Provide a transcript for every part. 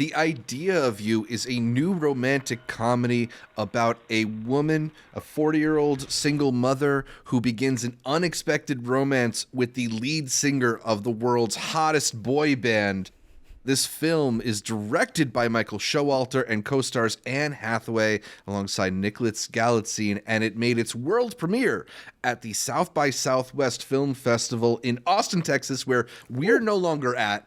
The Idea of You is a new romantic comedy about a woman, a 40-year-old single mother who begins an unexpected romance with the lead singer of the world's hottest boy band. This film is directed by Michael Showalter and co-stars Anne Hathaway alongside Nicholas Galitzine, and it made its world premiere at the South by Southwest Film Festival in Austin, Texas, where we're no longer at,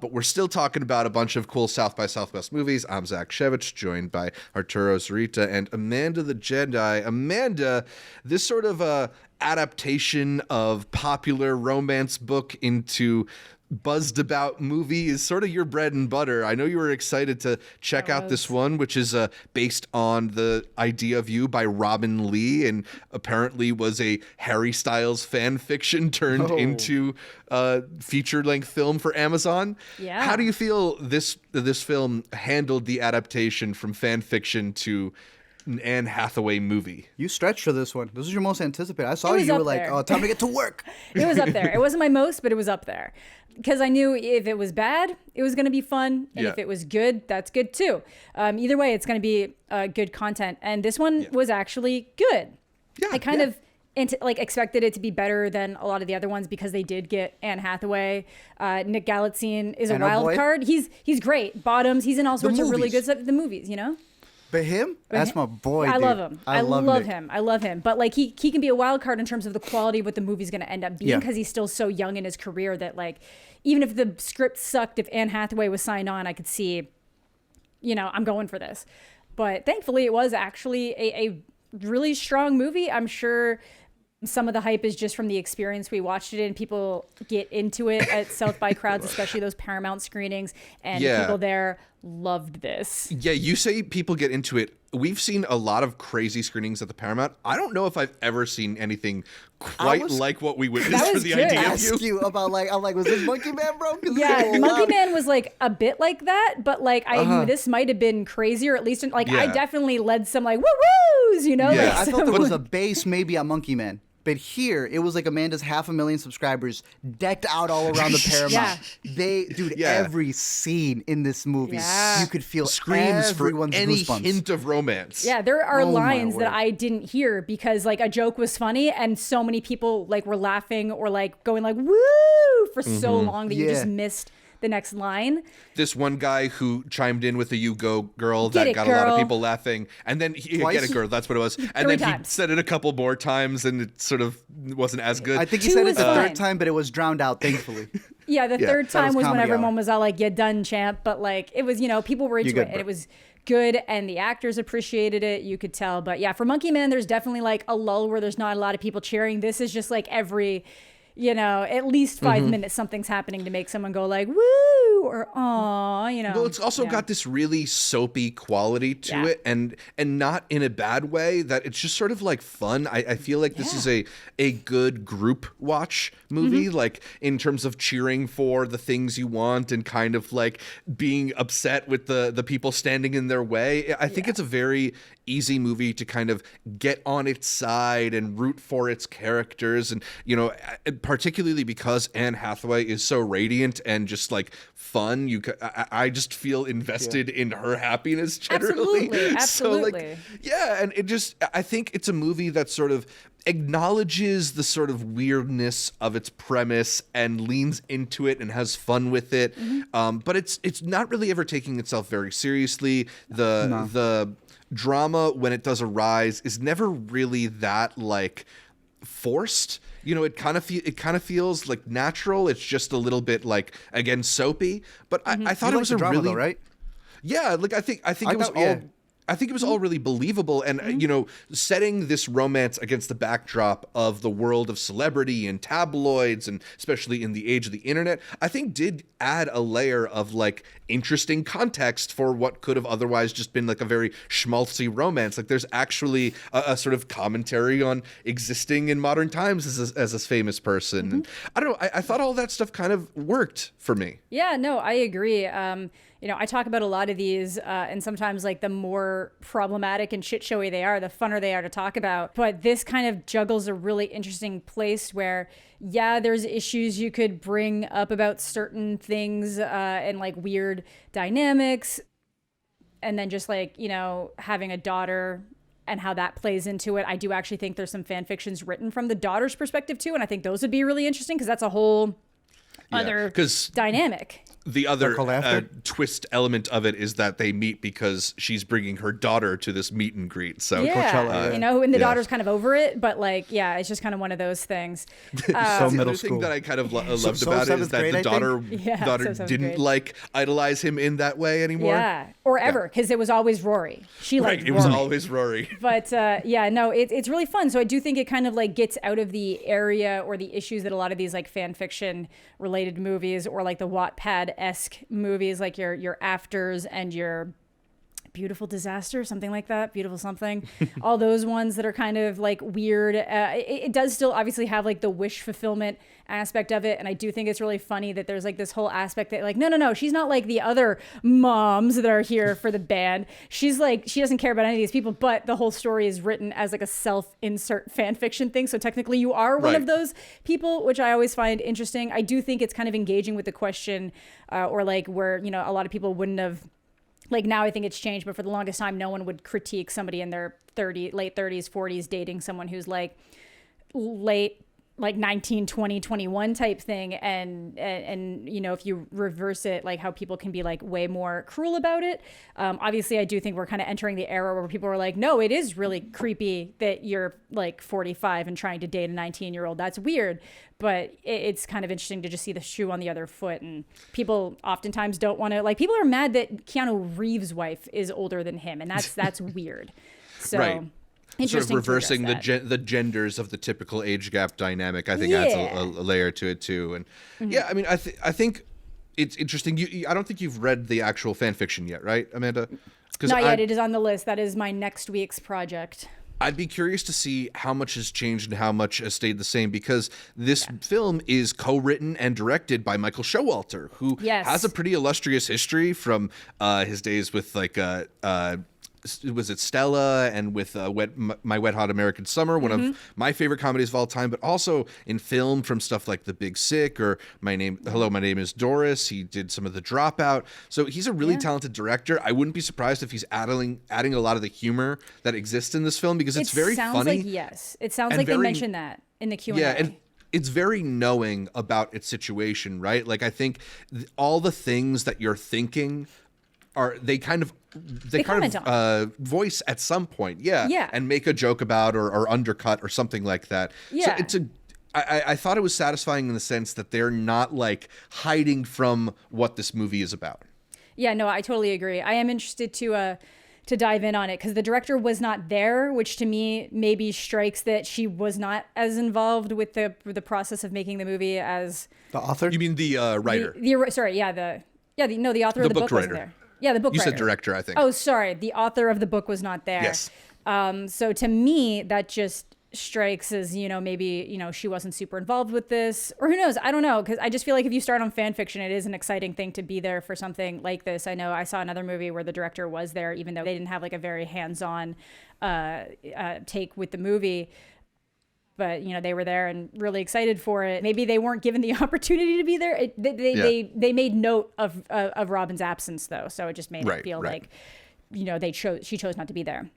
but we're still talking about a bunch of cool South by Southwest movies. I'm Zach Shevich, joined by Arturo Zach and Amanda the Jedi. Amanda, this sort of adaptation of popular romance book into buzzed about movie is sort of your bread and butter. I know you were excited to check out this one, which is based on The Idea of You by Robin Lee, and apparently was a Harry Styles fan fiction turned into feature-length film for Amazon. Yeah. How do you feel this film handled the adaptation from fan fiction to an Anne Hathaway movie? You stretched for this one. This was your most anticipated. I saw you were like, oh, time to get to work. It was up there. It wasn't my most, but it was up there. Because I knew if it was bad, it was going to be fun. And if it was good, that's good too. Either way, it's going to be good content. And this one was actually good. Yeah, I kind of expected it to be better than a lot of the other ones because they did get Anne Hathaway. Nick Galitzine is a wild card. He's great. Bottoms. He's in all sorts of really good stuff. The movies, you know? But him? That's my boy, I dude. love him. I love Nick. him. I love him. But like he can be a wild card in terms of the quality of what the movie's going to end up being because he's still so young in his career that like even if the script sucked, if Anne Hathaway was signed on, I could see, I'm going for this. But thankfully it was actually a really strong movie. I'm sure some of the hype is just from the experience we watched it in. People get into it at South by crowds, especially those Paramount screenings, and people there loved this. Yeah, you say people get into it. We've seen a lot of crazy screenings at the Paramount. I don't know if I've ever seen anything quite like what we witnessed for The Idea of You. About I'm like, was this Monkey Man, bro? Yeah, Monkey Man was like a bit like that, but like I knew this might have been crazier, at least I definitely led some like woo-woos, Yeah. Like, I thought there was a base maybe at Monkey Man. But here, it was like Amanda's 500,000 subscribers decked out all around the Paramount. Every scene in this movie, you could feel screams for any goosebumps. Hint of romance. Yeah, there are lines that I didn't hear because like a joke was funny and so many people like were laughing or like going like woo for so long that you just missed the next line. This one guy who chimed in with a "You Go Girl" that got a lot of people laughing, and then he get it, girl. That's what it was. And then he said it a couple more times, and it sort of wasn't as good. I think he said it the third time, but it was drowned out, thankfully. Yeah, the third time was when everyone was all like, "You done, champ," but like it was, people were into it, and it was good, and the actors appreciated it. You could tell, but yeah, for Monkey Man, there's definitely like a lull where there's not a lot of people cheering. This is just like every. At least 5 minutes something's happening to make someone go like, woo, or aw, Well, it's also got this really soapy quality to it, and not in a bad way, that it's just sort of like fun. I feel like this is a good group watch movie, like in terms of cheering for the things you want and kind of like being upset with the people standing in their way. I think it's a very easy movie to kind of get on its side and root for its characters, and particularly because Anne Hathaway is so radiant and just like fun, I just feel invested in her happiness generally. Absolutely. So and it just, I think it's a movie that sort of acknowledges the sort of weirdness of its premise and leans into it and has fun with it. But it's not really ever taking itself very seriously. The drama, when it does arise, is never really that like forced. It kind of feels like natural. It's just a little bit like, again, soapy. But I thought it was a drama, really though, right? Yeah, like I think it was all. I think it was all really believable, and setting this romance against the backdrop of the world of celebrity and tabloids, and especially in the age of the internet, I think did add a layer of like interesting context for what could have otherwise just been like a very schmaltzy romance. Like there's actually a sort of commentary on existing in modern times as a famous person. And I don't know, I thought all that stuff kind of worked for me. Yeah, no, I agree. I talk about a lot of these, and sometimes like the more problematic and shit showy they are, the funner they are to talk about. But this kind of juggles a really interesting place where, yeah, there's issues you could bring up about certain things and like weird dynamics. And then just like, having a daughter and how that plays into it. I do actually think there's some fan fictions written from the daughter's perspective too. And I think those would be really interesting because that's a whole other dynamic. The other twist element of it is that they meet because she's bringing her daughter to this meet and greet. So Coachella, and the daughter's kind of over it, but like, it's just kind of one of those things. So middle school. The thing that I kind of loved about it is that the daughter didn't like idolize him in that way anymore. Yeah, or ever, because it was always Rory. She liked Rory. It was always Rory. But it's really fun. So I do think it kind of like gets out of the area or the issues that a lot of these like fan fiction related movies or like the Wattpad-esque movies, like your Afters and your Beautiful Disaster, something like that, Beautiful Something, all those ones that are kind of like weird. It does still obviously have like the wish fulfillment aspect of it. And I do think it's really funny that there's like this whole aspect that like, no, she's not like the other moms that are here for the band. She's like, she doesn't care about any of these people, but the whole story is written as like a self-insert fan fiction thing. So technically you are one of those people, which I always find interesting. I do think it's kind of engaging with the question or like where, a lot of people wouldn't have, like now I think it's changed, but for the longest time, no one would critique somebody in their late 30s, 40s dating someone who's like late, like 19, 20, 21 type thing. And if you reverse it, like how people can be like way more cruel about it. Obviously, I do think we're kind of entering the era where people are like, no, it is really creepy that you're like 45 and trying to date a 19-year-old. That's weird. But it's kind of interesting to just see the shoe on the other foot. And people oftentimes don't want to, like, people are mad that Keanu Reeves' wife is older than him. And that's weird. So. Right. Sort of reversing the genders of the typical age gap dynamic, I think adds a layer to it too. And I mean, I think it's interesting. I don't think you've read the actual fan fiction yet, right, Amanda? Not yet. It is on the list. That is my next week's project. I'd be curious to see how much has changed and how much has stayed the same, because this film is co-written and directed by Michael Showalter, who has a pretty illustrious history from his days with like was it Stella and with My Wet Hot American Summer, one of my favorite comedies of all time, but also in film from stuff like The Big Sick or Hello, My Name is Doris. He did some of The Dropout. So he's a really talented director. I wouldn't be surprised if he's adding a lot of the humor that exists in this film, because it's very funny. It sounds like they mentioned that in the Q&A. Yeah, and it's very knowing about its situation, right? Like I think all the things that you're thinking they kind of voice at some point, and make a joke about or undercut or something like that. So I thought it was satisfying in the sense that they're not like hiding from what this movie is about. Yeah, no, I totally agree. I am interested to dive in on it because the director was not there, which to me maybe strikes that she was not as involved with the process of making the movie as the author. You mean the writer? The author of the book wasn't there. Yeah, the book writer. You said director, I think. Oh, sorry. The author of the book was not there. Yes. So to me, that just strikes as, maybe, she wasn't super involved with this. Or who knows? I don't know. Because I just feel like if you start on fan fiction, it is an exciting thing to be there for something like this. I know I saw another movie where the director was there, even though they didn't have like a very hands-on take with the movie. But, they were there and really excited for it. Maybe they weren't given the opportunity to be there. They made note of Robin's absence, though. So it just made it feel like, she chose not to be there.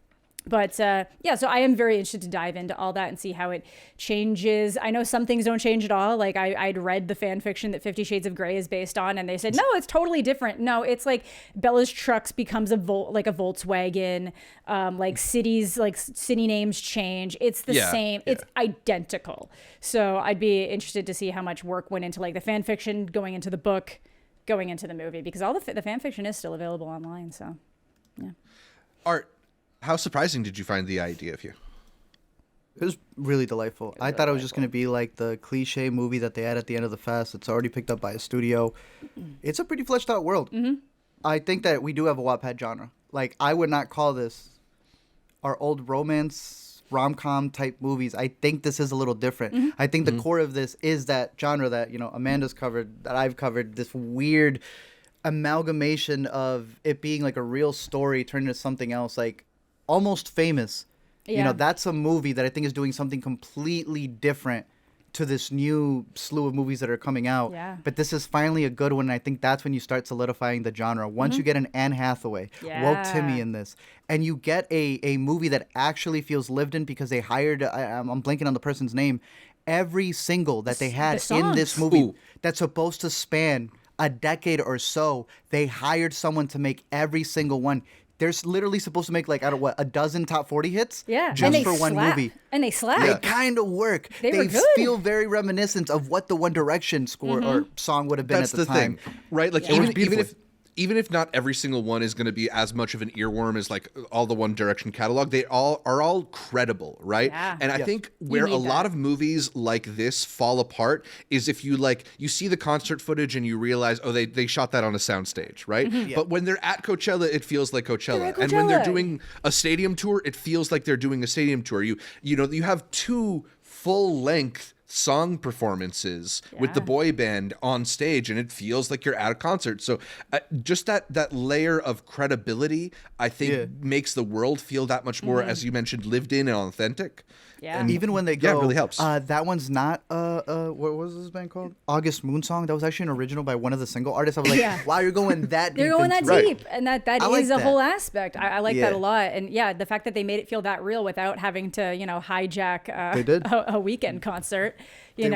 But so I am very interested to dive into all that and see how it changes. I know some things don't change at all. Like I'd read the fan fiction that 50 Shades of Grey is based on, and they said, no, it's totally different. No, it's like Bella's Trucks becomes a Volkswagen. Like city names change. It's the same. Yeah. It's identical. So I'd be interested to see how much work went into like the fan fiction going into the book, going into the movie, because all the fan fiction is still available online. So, yeah. Art. How surprising did you find the idea of you? It was really delightful. I thought it was just going to be like the cliche movie that they had at the end of the fest. It's already picked up by a studio. It's a pretty fleshed out world. I think that we do have a Wattpad genre. Like, I would not call this our old romance, rom-com type movies. I think this is a little different. I think the core of this is that genre that, Amanda's covered, that I've covered, this weird... amalgamation of it being like a real story turned into something else, like Almost Famous. Yeah. You know, that's a movie that I think is doing something completely different to this new slew of movies that are coming out. Yeah. But this is finally a good one, and I think that's when you start solidifying the genre. Once you get an Anne Hathaway, woke Timmy in this, and you get a movie that actually feels lived in because they hired, I'm blanking on the person's name, every single that they had in this movie that's supposed to span a decade or so, they hired someone to make every single one. They're literally supposed to make like, I don't know, what, a dozen top 40 hits? Yeah. Just for one movie. And they slap. They kind of work. They were good. feel very reminiscent of what the One Direction score or song would have been That's at the time. thing, right? Like even if not every single one is going to be as much of an earworm as like all the One Direction catalog, they all are credible, right? Yeah. And I think where a lot of movies like this fall apart is if you see the concert footage and you realize, oh, they shot that on a soundstage, right? But when they're at Coachella, it feels like Coachella. And when they're doing a stadium tour, it feels like they're doing a stadium tour. You have 2 full-length song performances with the boy band on stage, and it feels like you're at a concert. So just that layer of credibility, I think, makes the world feel that much more, as you mentioned, lived in and authentic. Yeah. And even when they go, it really helps. That one's not what was this band called? August Moon Song. That was actually an original by one of the single artists. I was like, wow, you're going that deep. They're going that into deep, and that is like a that. whole aspect. I like that a lot, and the fact that they made it feel that real without having to hijack a weekend concert. They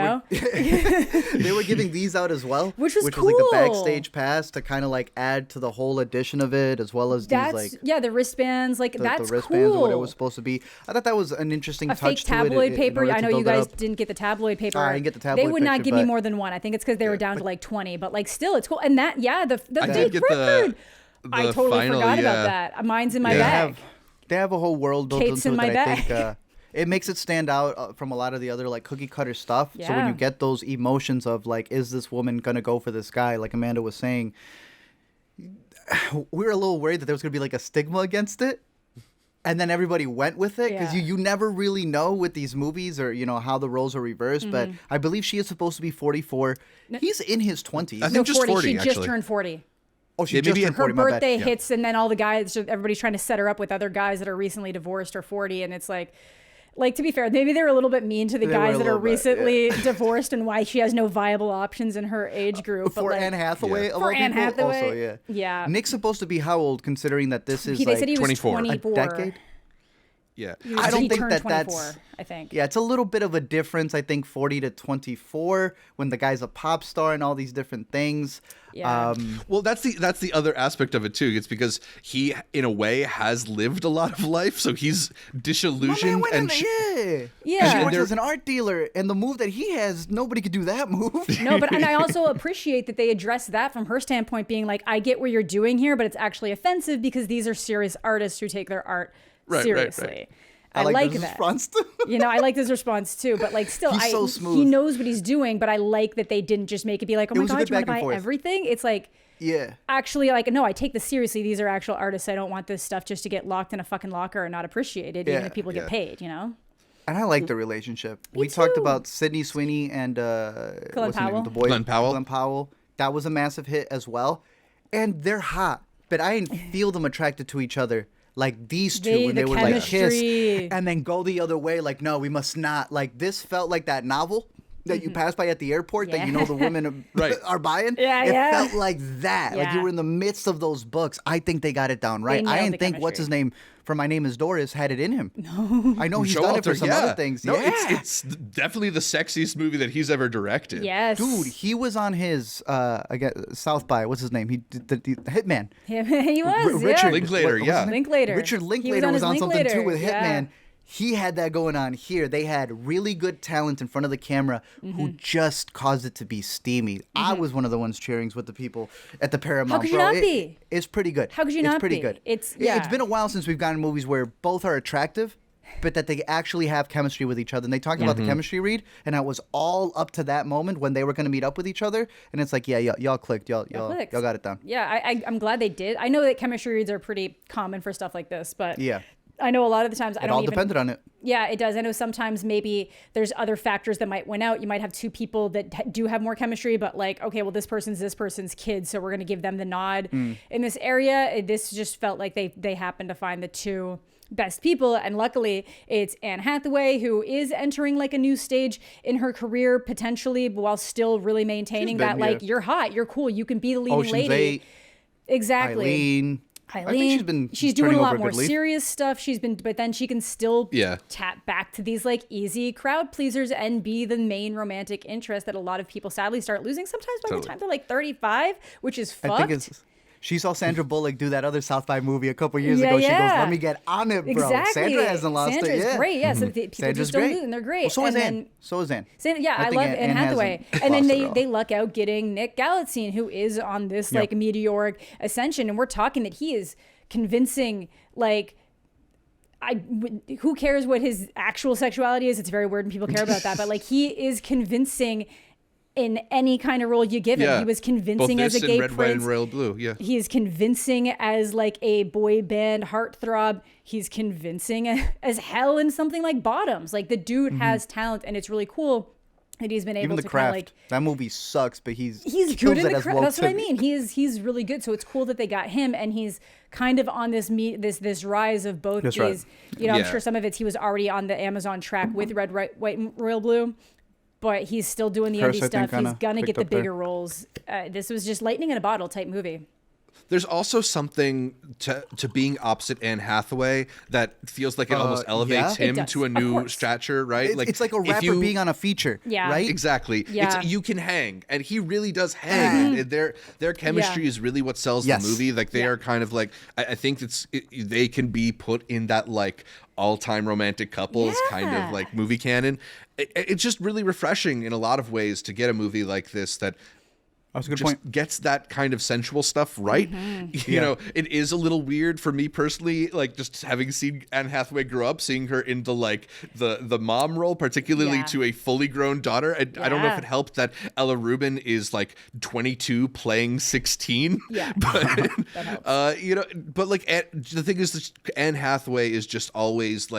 were giving these out as well, which was like a backstage pass to kind of like add to the whole edition of it, as well as these like the wristbands, like that's the wristbands cool. What it was supposed to be. I thought that was an interesting touch fake tabloid paper. I know you guys didn't get the tabloid paper. I didn't get the tabloid. They would not give me more than one. I think it's because they were down to like 20, but like still, it's cool. And that the fake record. I totally forgot about that. Mine's in my bag. They have a whole world built Kate's into in it my that I bag. think it makes it stand out from a lot of the other like cookie cutter stuff. So when you get those emotions of like, is this woman gonna go for this guy? Like Amanda was saying, we were a little worried that there was gonna be like a stigma against it. And then everybody went with it because you never really know with these movies or, how the roles are reversed. But I believe she is supposed to be 44. He's in his 20s. I think just 40, She actually. just turned 40. Oh, she just turned 40, her birthday hits, and then all the guys, everybody's trying to set her up with other guys that are recently divorced or 40. And it's like, to be fair, maybe they were a little bit mean to the guys that are recently divorced and why she has no viable options in her age group. For Anne Hathaway, of all Anne people, Hathaway, also, yeah. Nick's supposed to be how old, considering that this is They like said he was 24. a decade? Yeah. I don't think turned that 24, that's. I think. Yeah, it's a little bit of a difference. I think 40 to 24 when the guy's a pop star and all these different things. Yeah. Well, that's the other aspect of it too. It's because he, in a way, has lived a lot of life, so he's disillusioned She works as an art dealer, and the move that he has, nobody could do that move. No, and I also appreciate that they address that from her standpoint, being like, I get what you're doing here, but it's actually offensive because these are serious artists who take their art seriously. Right. I like his that. response too. I like his response too, but like still, He's so smooth. He knows what he's doing, but I like that they didn't just make it be like, oh my was a God, good you want to back and buy forth. everything? It's like, actually, like, no, I take this seriously. These are actual artists. I don't want this stuff just to get locked in a fucking locker and not appreciated, even if people get paid, And I like the relationship. We talked about Sydney Sweeney and what's his name? The boy, Glenn Powell. Glenn Powell. That was a massive hit as well. And they're hot, but I didn't feel them attracted to each other. Like these two, when they would like kiss and then go the other way, like, no, we must not. Like, this felt like that novel that you pass by at the airport that the women are buying. It felt like that. Like you were in the midst of those books. I think they got it down right. I didn't think what's his name from My Name Is Doris had it in him. No. I know he's done it for some other things. No, it's definitely the sexiest movie that he's ever directed. Yes. Dude, he was on his South by, what's his name? He did the Hitman. He was, Richard Linklater, Linklater. Richard Linklater was on something too with Hitman. Yeah. He had that going on here. They had really good talent in front of the camera who just caused it to be steamy. I was one of the ones cheering with the people at the Paramount. How could you not be? It's pretty good. How could you not be? It's pretty good. It's been a while since we've gotten movies where both are attractive, but that they actually have chemistry with each other. And they talked about the chemistry read, and that was all up to that moment when they were going to meet up with each other. And it's like, y'all clicked. Y'all got it down. Yeah, I'm glad they did. I know that chemistry reads are pretty common for stuff like this, but I know a lot of the times it all depended on it. Yeah, it does. I know sometimes maybe there's other factors that might win out. You might have two people that do have more chemistry, but like, okay, well, this person's kid, so we're going to give them the nod. In this area, this just felt like they happened to find the two best people, and luckily it's Anne Hathaway, who is entering like a new stage in her career potentially, but while still really maintaining that like, you're hot, you're cool, you can be the leading Ocean's lady. 8, Exactly. Eileen. She's doing a lot more serious stuff. But then she can still tap back to these like easy crowd pleasers and be the main romantic interest that a lot of people sadly start losing sometimes by the time they're like 35, which is fucked. I think she saw Sandra Bullock do that other South by movie a couple years ago. She goes, "Let me get on it, bro." Exactly. Sandra hasn't lost it. Sandra's great. Yeah, so people Sandra's just don't great. lose, and they're great. Well, so is and Anne. So is Anne. I love Anne Hathaway. And then they luck out getting Nick Galitzine, who is on this like meteoric ascension, and we're talking that he is convincing. Like, who cares what his actual sexuality is? It's very weird when people care about that, but like he is convincing in any kind of role you give him. He was convincing as a gay red, prince. white, and royal blue. Yeah. He is convincing as like a boy band heartthrob. He's convincing as hell in something like Bottoms. Like the dude has talent, and it's really cool that he's been able Even the to Craft. Kind of like, that movie sucks, but he's good in the Craft. That's what I mean. He's really good. So it's cool that they got him, and he's kind of on this rise of both these. Right. You know, I'm sure some of it he was already on the Amazon track with Red, White, and Royal Blue. But he's still doing the indie stuff. He's gonna get the bigger roles. This was just lightning in a bottle type movie. There's also something to being opposite Anne Hathaway that feels like it almost elevates him to a new stature, right? It's like a rapper being on a feature, right? Exactly. Yeah. You can hang, and he really does hang. Their chemistry is really what sells the movie. Like they are kind of like, I think they can be put in that like all-time romantic couples kind of like movie canon. It's just really refreshing in a lot of ways to get a movie like this that gets that kind of sensual stuff right. You know, it is a little weird for me personally, like just having seen Anne Hathaway grow up, seeing her into like the mom role, particularly to a fully grown daughter. I don't know if it helped that Ella Rubin is like 22 playing 16. Yeah, but you know, but like the thing is, that Anne Hathaway is just always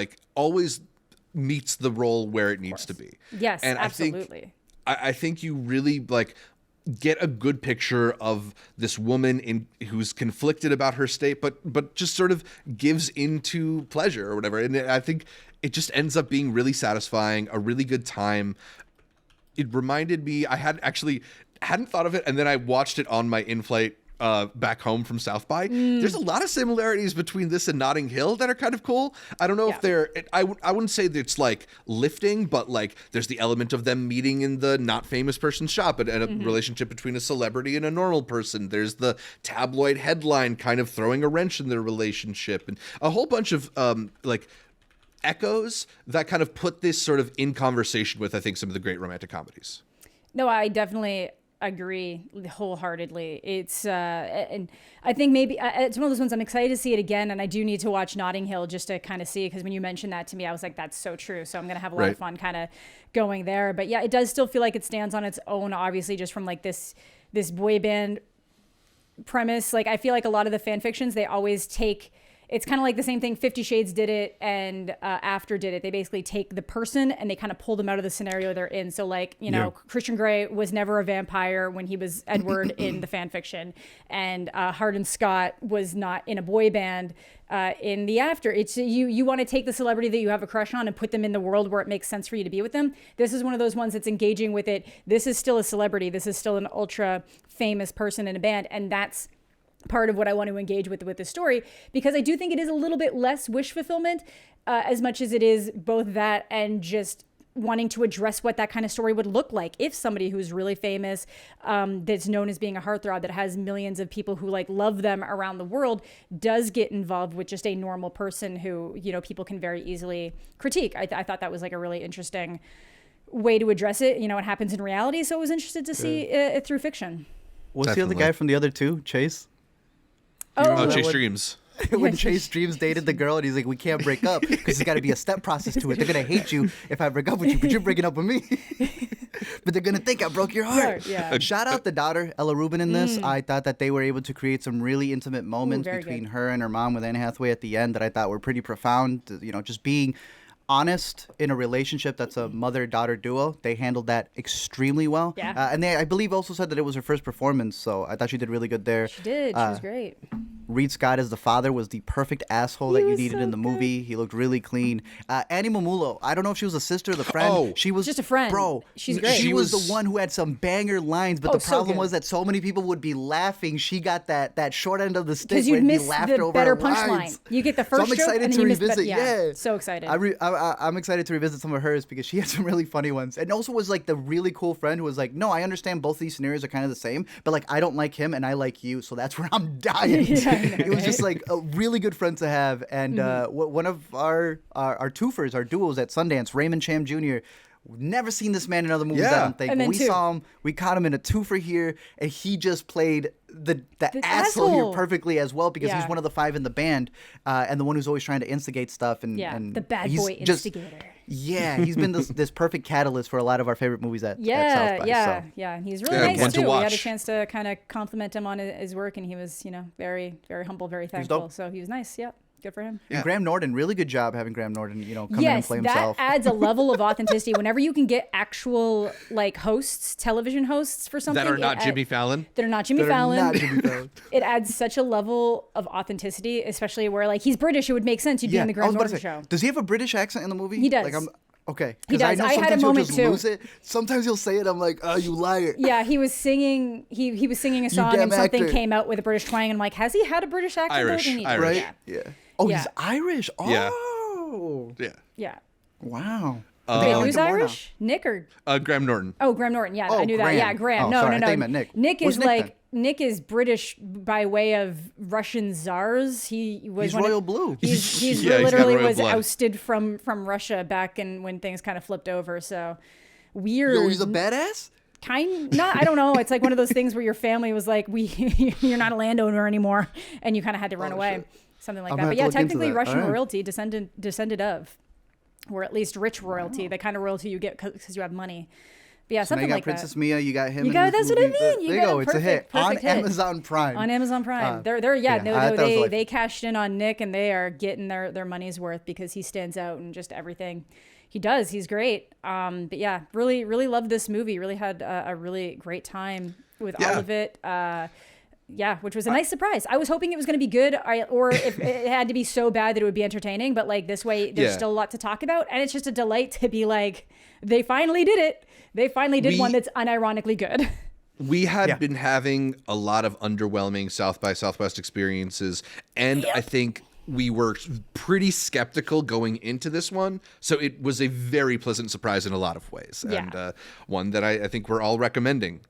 meets the role where it needs to be. Yes, and absolutely. I think you really like get a good picture of this woman who's conflicted about her state, but just sort of gives into pleasure or whatever. And I think it just ends up being really satisfying, a really good time. It reminded me, I hadn't thought of it, and then I watched it on my in-flight back home from South by. There's a lot of similarities between this and Notting Hill that are kind of cool. I don't know if they're, I wouldn't say that it's like lifting, but like there's the element of them meeting in the not famous person's shop and a relationship between a celebrity and a normal person. There's the tabloid headline kind of throwing a wrench in their relationship, and a whole bunch of like echoes that kind of put this sort of in conversation with, I think, some of the great romantic comedies. No, I definitely agree wholeheartedly. It's and I think maybe it's one of those ones I'm excited to see it again, and I do need to watch Notting Hill just to kind of see, because when you mentioned that to me, I was like, that's so true. So I'm gonna have a lot of fun kind of going there. But yeah, it does still feel like it stands on its own, obviously, just from like this boy band premise. Like I feel like a lot of the fan fictions, they always take, it's kind of like the same thing 50 Shades did it and After did it. They basically take the person and they kind of pull them out of the scenario they're in. So like, you know, Christian Grey was never a vampire when he was Edward in the fan fiction. And Hardin Scott was not in a boy band in the After. It's you want to take the celebrity that you have a crush on and put them in the world where it makes sense for you to be with them. This is one of those ones that's engaging with it. This is still a celebrity. This is still an ultra famous person in a band. And that's part of what I want to engage with this story, because I do think it is a little bit less wish fulfillment as much as it is both that and just wanting to address what that kind of story would look like if somebody who's really famous, that's known as being a heartthrob, that has millions of people who like love them around the world, does get involved with just a normal person who, you know, people can very easily critique. I thought that was like a really interesting way to address it. You know, it happens in reality, so I was interested to see it through fiction. What's the other guy from the other two? Chase? Chase Dreams. when Chase Dreams dated the girl, and he's like, we can't break up because there's got to be a step process to it. They're gonna hate you if I break up with you, but you're breaking up with me. But they're gonna think I broke your heart. Yeah. Shout out the daughter, Ella Rubin, in this. I thought that they were able to create some really intimate moments between her and her mom with Anne Hathaway at the end that I thought were pretty profound. You know, just being honest in a relationship that's a mother-daughter duo. They handled that extremely well. Yeah. And they, I believe, also said that it was her first performance, so I thought she did really good there. She did. She was great. Reid Scott as the father was the perfect asshole that you needed so in the movie. He looked really clean. Annie Mumolo, I don't know if she was a sister or the friend. Oh, she was just a friend. Bro, she's great. She was the one who had some banger lines, but the problem was that so many people would be laughing. She got that short end of the stick because you missed the over better her lines. punchline. You get the first so I'm joke excited and to then you miss revisit. yeah, so excited. I'm excited to revisit some of hers because she had some really funny ones, and also was like the really cool friend who was like, "No, I understand both these scenarios are kind of the same, but like I don't like him and I like you, so that's where I'm dying." It was just like a really good friend to have, and one of our twofers, our duos at Sundance, Raymond Cham Jr. Never seen this man in other movies, I don't think. And But then we saw him, we caught him in a twofer here, and he just played the asshole here perfectly as well because he's one of the 5 in the band, and the one who's always trying to instigate stuff. And the bad boy instigator. Yeah, he's been this perfect catalyst for a lot of our favorite movies at South by. Yeah. He's really one nice to too. We watch. had a chance to kind of compliment him on his work, and he was, very, very humble, very thankful. So he was nice. Yeah. Good for him. Yeah. And Graham Norton, really good job having Graham Norton, come in and play himself. That adds a level of authenticity. Whenever you can get actual hosts, television hosts for something that are not Jimmy Fallon. That are not Jimmy Fallon. It adds such a level of authenticity, especially where he's British. It would make sense. You'd be on the Graham Norton show. Does he have a British accent in the movie? He does. Okay. He does. I know I had a sometimes moment he'll just too. lose it. Sometimes he'll say it. I'm like, oh, you liar. Yeah, he was singing. He was singing a song, and something came out with a British twang. And I'm like, has he had a British accent? Irish. Right? Yeah. Oh, he's Irish. Oh. Yeah. Yeah. Wow. Wait, who's Irish? Nick or Graham Norton. Oh, Graham Norton. Yeah, I knew that. Yeah, Graham. No. I thought you meant Nick. Nick Where's is Nick, Nick is British by way of Russian czars. He's royal blue. He's Yeah, literally royal was blood. ousted from Russia back when things kind of flipped over. So weird. Yo, he's a badass? I don't know. It's like one of those things where your family was like, you're not a landowner anymore, and you kind of had to run away. Shit. Something like that. But yeah, technically Russian royalty descended of, or at least rich royalty, the kind of royalty you get because you have money. But yeah, so something now you got like Princess that. Mia, you got him. That's what I mean. There you go. It's a hit on hit. Amazon Prime. On Amazon Prime. They cashed in on Nick, and they are getting their money's worth because he stands out in just everything he does. He's great. But yeah, really, really loved this movie. Really had a really great time with all of it. Which was a nice surprise. I was hoping it was going to be good, or if it had to be so bad that it would be entertaining. But this way, there's still a lot to talk about, and it's just a delight to be like, they finally did it. They finally did one that's unironically good. We had been having a lot of underwhelming South by Southwest experiences, and I think we were pretty skeptical going into this one. So it was a very pleasant surprise in a lot of ways, and one that I think we're all recommending.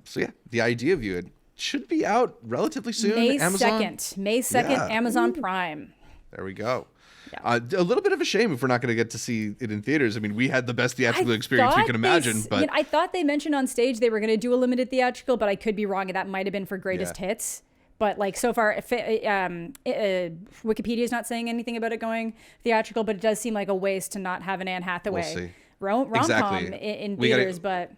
The idea of you. It should be out relatively soon. May Amazon. 2nd. May 2nd, Amazon Prime. There we go. Yeah. A little bit of a shame if we're not going to get to see it in theaters. I mean, we had the best theatrical experience we can imagine. But I thought they mentioned on stage they were going to do a limited theatrical, but I could be wrong. That might have been for greatest hits. But so far, Wikipedia is not saying anything about it going theatrical, but it does seem like a waste to not have an Anne Hathaway rom-com in theaters. But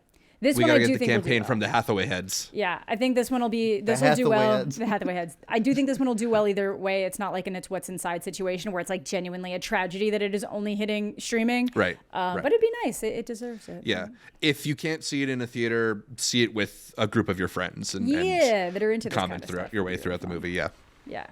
this one I do think will do well. We got to get the campaign from the Hathaway heads. Yeah, I think this one will do well. The Hathaway heads. I do think this one will do well either way. It's not like an It's What's Inside situation where it's genuinely a tragedy that it is only hitting streaming. Right. But it'd be nice. It deserves it. Yeah. If you can't see it in a theater, see it with a group of your friends and that are into this comment kind of stuff. your way throughout the movie. Yeah. Yeah.